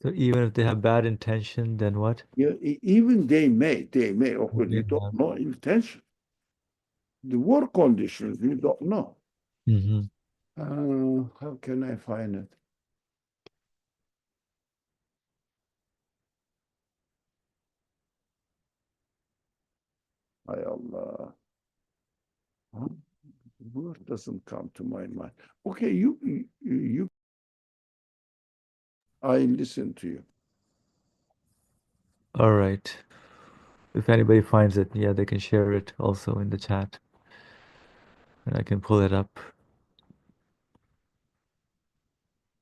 Speaker 1: So even if they have bad intention, then what?
Speaker 2: Yeah, even they may, of course, you don't
Speaker 1: Yeah.
Speaker 2: know intention. The war conditions, you don't know.
Speaker 1: Hmm.
Speaker 2: How can I find it? Ay Allah. Huh? Word doesn't come to my mind. Okay, I listen to you.
Speaker 1: All right. If anybody finds it, yeah, they can share it also in the chat, and I can pull it up.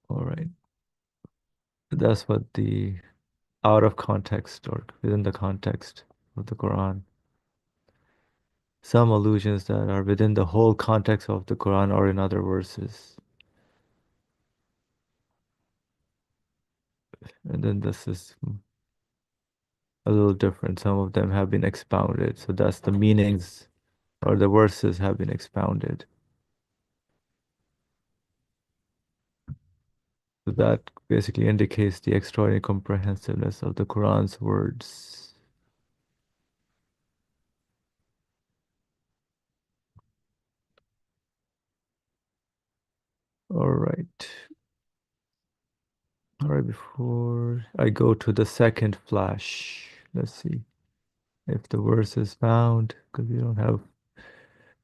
Speaker 1: All right. That's what the out of context or within the context of the Quran. some allusions that are within the whole context of the Quran or in other verses. And then this is a little different. Some of them have been expounded. So that's the meanings or the verses have been expounded. So that basically indicates the extraordinary comprehensiveness of the Quran's words. All right. All right, before I go to the second flash, let's see if the verse is found, because we don't have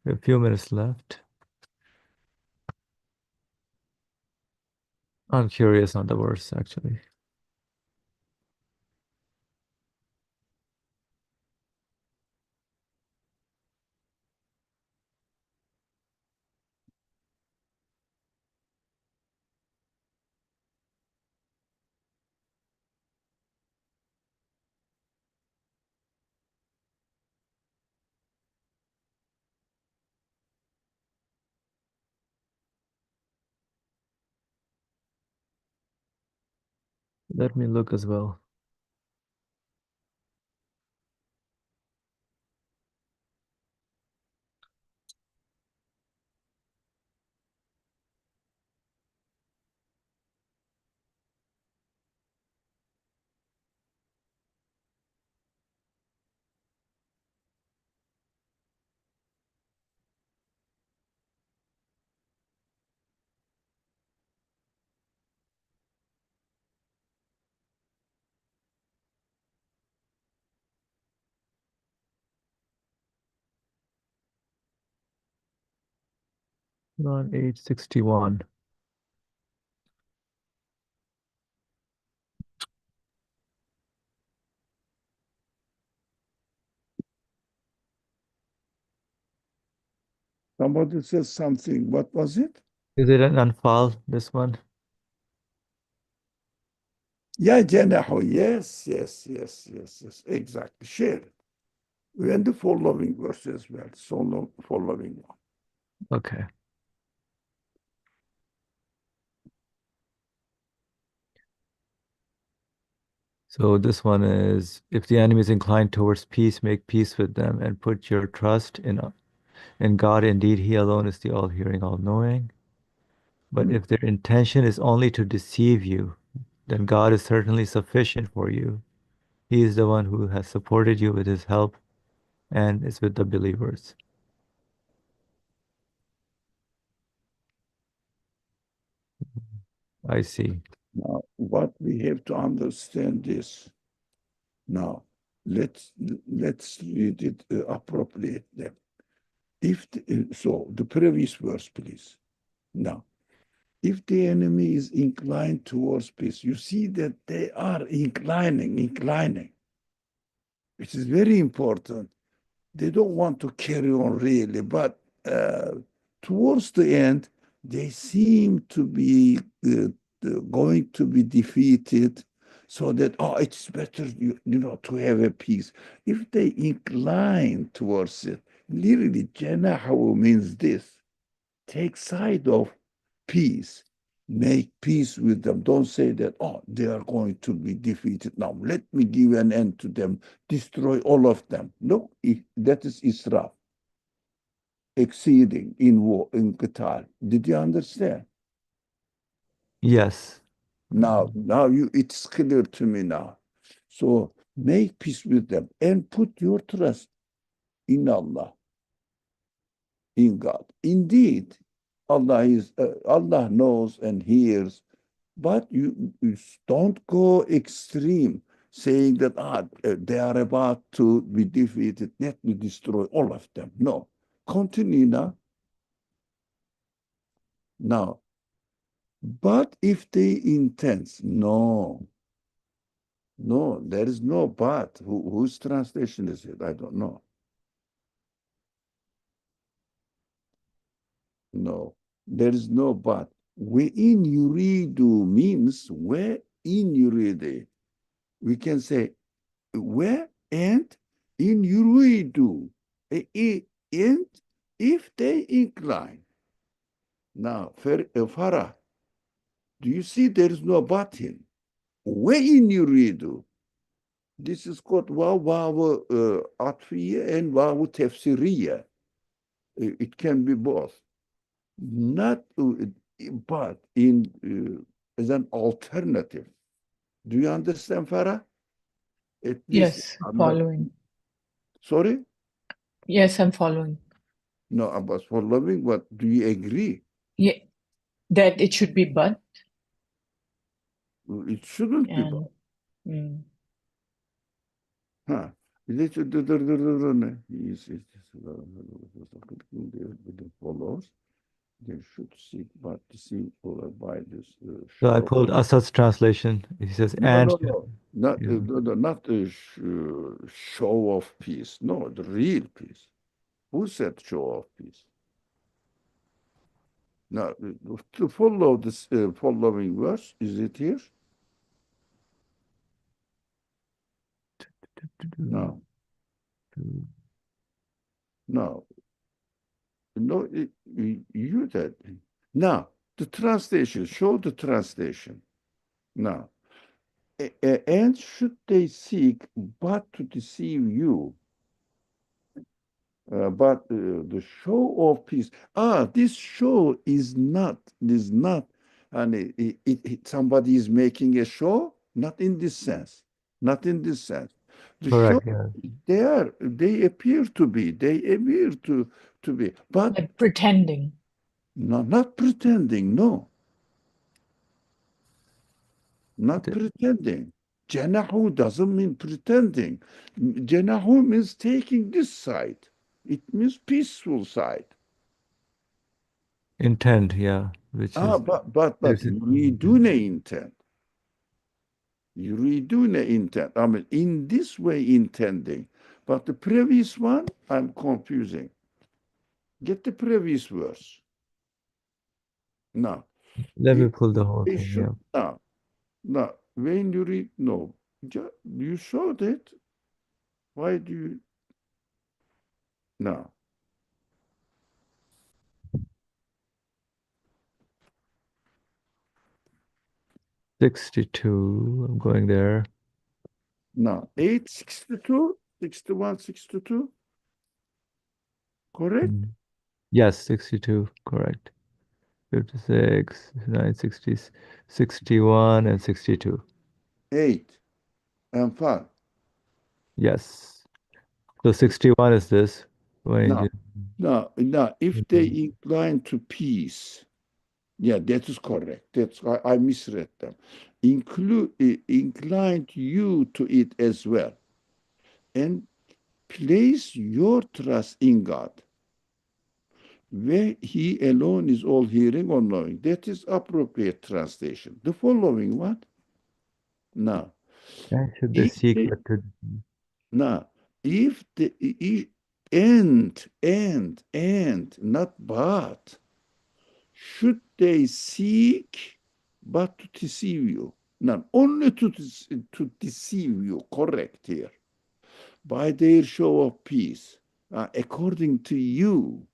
Speaker 1: a few minutes left. I'm curious on the verse, actually. Let me look as well. On age 61.
Speaker 2: Somebody says something. What was it?
Speaker 1: Is it an Anfal, this one?
Speaker 2: Yeah, Janahu. Yes, yes, yes, yes, yes. Exactly. Share it. And the following verse as well. So long following one.
Speaker 1: Okay. So this one is, if the enemy is inclined towards peace, make peace with them and put your trust in God. Indeed, He alone is the all-hearing, all-knowing. But if their intention is only to deceive you, then God is certainly sufficient for you. He is the one who has supported you with His help and is with the believers. I see.
Speaker 2: Now, what we have to understand is now let's read it appropriately. If so, the previous verse, please. Now, if the enemy is inclined towards peace, you see that they are inclining, which is very important. They don't want to carry on really, but towards the end, they seem to be going to be defeated so that, oh, it's better, to have a peace. If they incline towards it, literally, janahu means this, take side of peace, make peace with them. Don't say that, oh, they are going to be defeated now. Let me give an end to them, destroy all of them. No, that is Israel, exceeding in war, in Qatar. Did you understand?
Speaker 1: Yes.
Speaker 2: Now it's clear to me now. So make peace with them and put your trust in Allah, in God. Indeed, Allah knows and hears. But you don't go extreme, saying that they are about to be defeated. Let me destroy all of them. No. Continue now. Now, but if they intend, no, there is no but. Whose translation is it? I don't know. No, there is no but. Wherein yuridu means where in yuridu. We can say where and in yuridu. And if they incline, now, Farah, do you see there is no batin? When you read, this is called waw atfiye and waw tefsiriye. It can be both. Not, but as an alternative. Do you understand, Farah? At least
Speaker 3: Yes,
Speaker 2: I'm not.
Speaker 3: following.
Speaker 2: Sorry?
Speaker 3: Yes, I'm following.
Speaker 2: No, I was following, but do you agree?
Speaker 3: Yeah, that it should be but
Speaker 2: It shouldn't be.
Speaker 3: and
Speaker 2: Huh. Follows. They should seek but deceive by this
Speaker 1: So I
Speaker 2: show.
Speaker 1: pulled Asad's translation. He says,
Speaker 2: No,
Speaker 1: and
Speaker 2: no, no. Not,
Speaker 1: yeah.
Speaker 2: not a show of peace. No, the real peace. Who said show of peace? Now, to follow this following verse, is it here? No, no, no. You did. Now, the translation. Show the translation. Now, and should they seek but to deceive you? But the show of peace. This show is not, and somebody is making a show. Not in this sense. Not in this sense. The show,
Speaker 1: Correct, yeah.
Speaker 2: they appear to be. They appear to be, but
Speaker 3: like pretending.
Speaker 2: not pretending. No, not pretending. Jenahu doesn't mean pretending. Jenahu means taking this side. It means peaceful side.
Speaker 1: Intent, yeah, which is
Speaker 2: But
Speaker 1: there's
Speaker 2: yuridune intent. Yuridune intent. I mean, in this way intending. But the previous one, I'm confusing. Get the previous verse. Now,
Speaker 1: let me
Speaker 2: if
Speaker 1: pull the whole
Speaker 2: they
Speaker 1: thing, yeah.
Speaker 2: should now, when you read, no, you saw that. Why do you now?
Speaker 1: 62. I'm going there.
Speaker 2: Now, 862, 61, 62. Correct?
Speaker 1: Yes, 62, correct. 56, 960, 61, and 62.
Speaker 2: 8 and 5.
Speaker 1: Yes. So 61 is this.
Speaker 2: Now, if they incline to peace, yeah, that is correct. That's I misread them. Incline you to it as well, and place your trust in God, where He alone is all hearing, all knowing. That is appropriate translation. The following one. Now,
Speaker 1: And should they
Speaker 2: if
Speaker 1: seek
Speaker 2: they,
Speaker 1: but to
Speaker 2: now, if the and not but. Should they seek but to deceive you? Not only to deceive you, correct here, by their show of peace, according to you,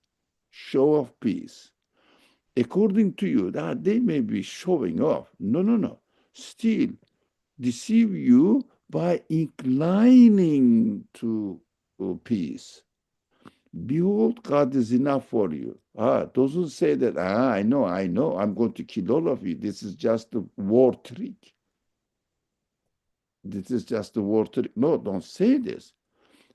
Speaker 2: show of peace. According to you, that they may be showing off. No, no, no. Still deceive you by inclining to peace. Behold, God is enough for you. Doesn't say that, I know, I'm going to kill all of you. This is just a war trick. This is just a war trick. No, don't say this.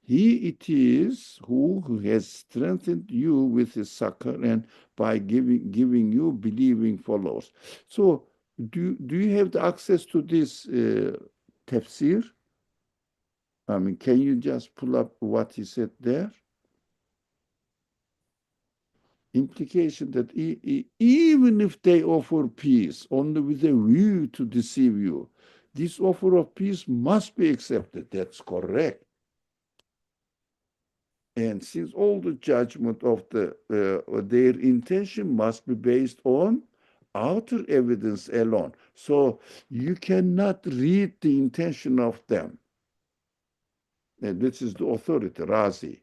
Speaker 2: He it is who has strengthened you with his succor and by giving you believing followers. So do you have the access to this tafsir? I mean, can you just pull up what he said there? Implication that even if they offer peace only with a view to deceive you, this offer of peace must be accepted. That's correct. And since all the judgment of their intention must be based on outer evidence alone, so you cannot read the intention of them. And this is the authority, Razi.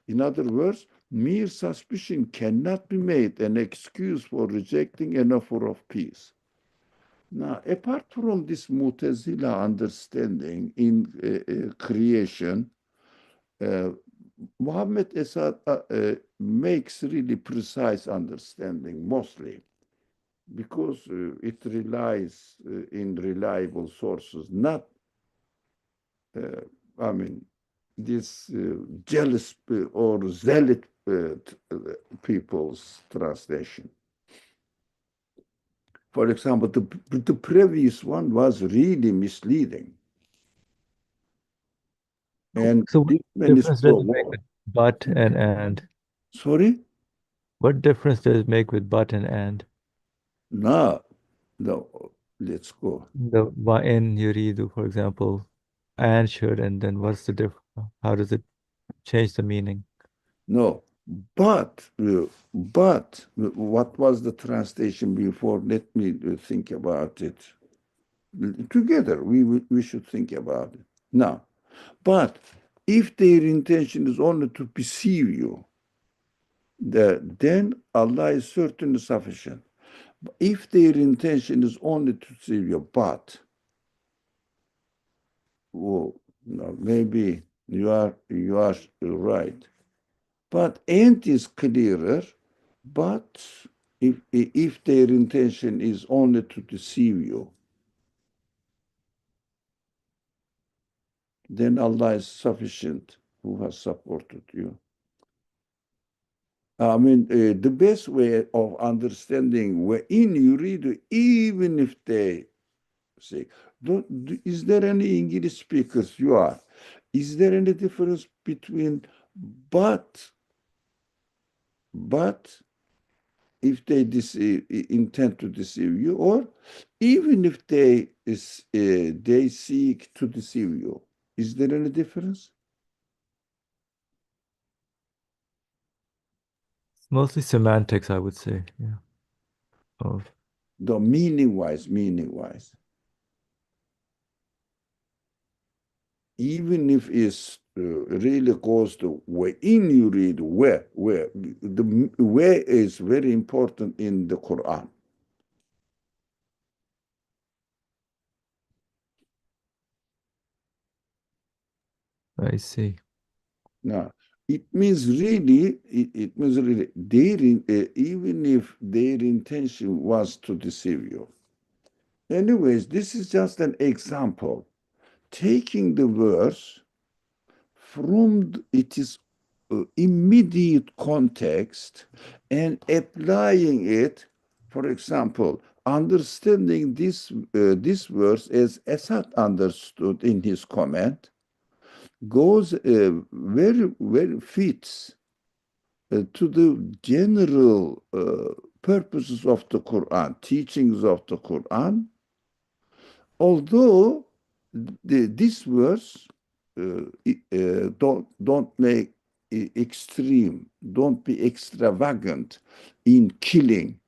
Speaker 2: In other words, Mere suspicion cannot be made an excuse for rejecting an offer of peace. Now, apart from this Mu'tazila understanding in creation, Muhammad Asad makes really precise understanding mostly because it relies in reliable sources, not, I mean, this jealous or zealot people's translation. For example, the previous one was really misleading. And
Speaker 1: So what
Speaker 2: this one is
Speaker 1: difference does it make
Speaker 2: pro-war.
Speaker 1: with but and?
Speaker 2: Sorry?
Speaker 1: What difference does it make with but and?
Speaker 2: No, no, let's go.
Speaker 1: The wa in yuridu, for example, and should, and then what's the difference? How does it change the meaning?
Speaker 2: No, what was the translation before? Let me think about it. Together, we should think about it. Now, but if their intention is only to deceive you, then Allah is certainly sufficient. If their intention is only to deceive you, but oh, no, maybe you are right. But and is clearer. But if their intention is only to deceive you, then Allah is sufficient who has supported you. I mean, the best way of understanding wherein you read, even if they say, is there any English speakers you are? Is there any difference between but if they intend to deceive you, or even if they seek to deceive you? Is there any difference?
Speaker 1: It's mostly semantics, I would say. Yeah. Of
Speaker 2: The meaning-wise. Even if it's really goes to wherein you read, where the where is very important in the Quran.
Speaker 1: I see.
Speaker 2: Now, it means really, even if their intention was to deceive you. Anyways, this is just an example. Taking the verse from its immediate context and applying it, for example, understanding this verse as Asad understood in his comment, goes very fits to the general purposes of the Quran, teachings of the Quran, although this verse don't make extreme, don't be extravagant in killing,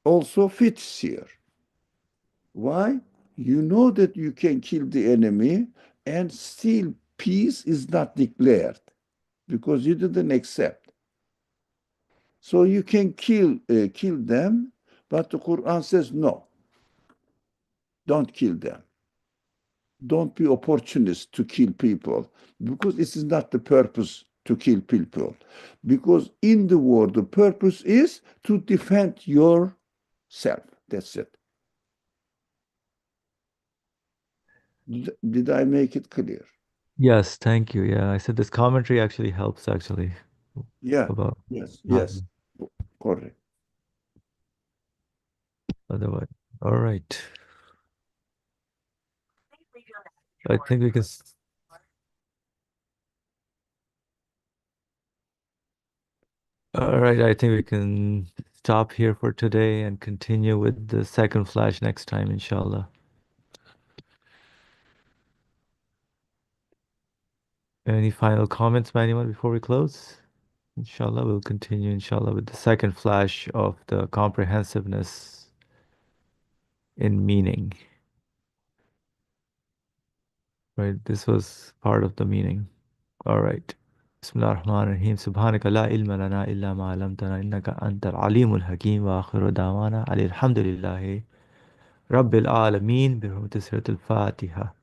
Speaker 2: also fits here. Why? You know that you can kill the enemy and still peace is not declared because you didn't accept. So you can kill them, but the Quran says no, don't kill them. Don't be opportunist to kill people, because this is not the purpose to kill people. Because in the war, the purpose is to defend yourself. That's it. Did I make it clear?
Speaker 1: Yes, thank you. Yeah, I said this commentary actually helps actually
Speaker 2: Yeah.
Speaker 1: about
Speaker 2: Yes. Correct.
Speaker 1: otherwise. All right. I think we can. All right, I think we can stop here for today and continue with the second flash next time, inshallah. Any final comments by anyone before we close? Inshallah, we'll continue, inshallah, with the second flash of the comprehensiveness in meaning. Right, this was part of the meaning. All right. بسم الله الرحمن الرحيم سبحانك لا علم لنا إلا ما علمتنا إنك أنت العليم الحكيم وآخر دعوانا علي الحمد لله رب العالمين برحمة سورة الفاتحة.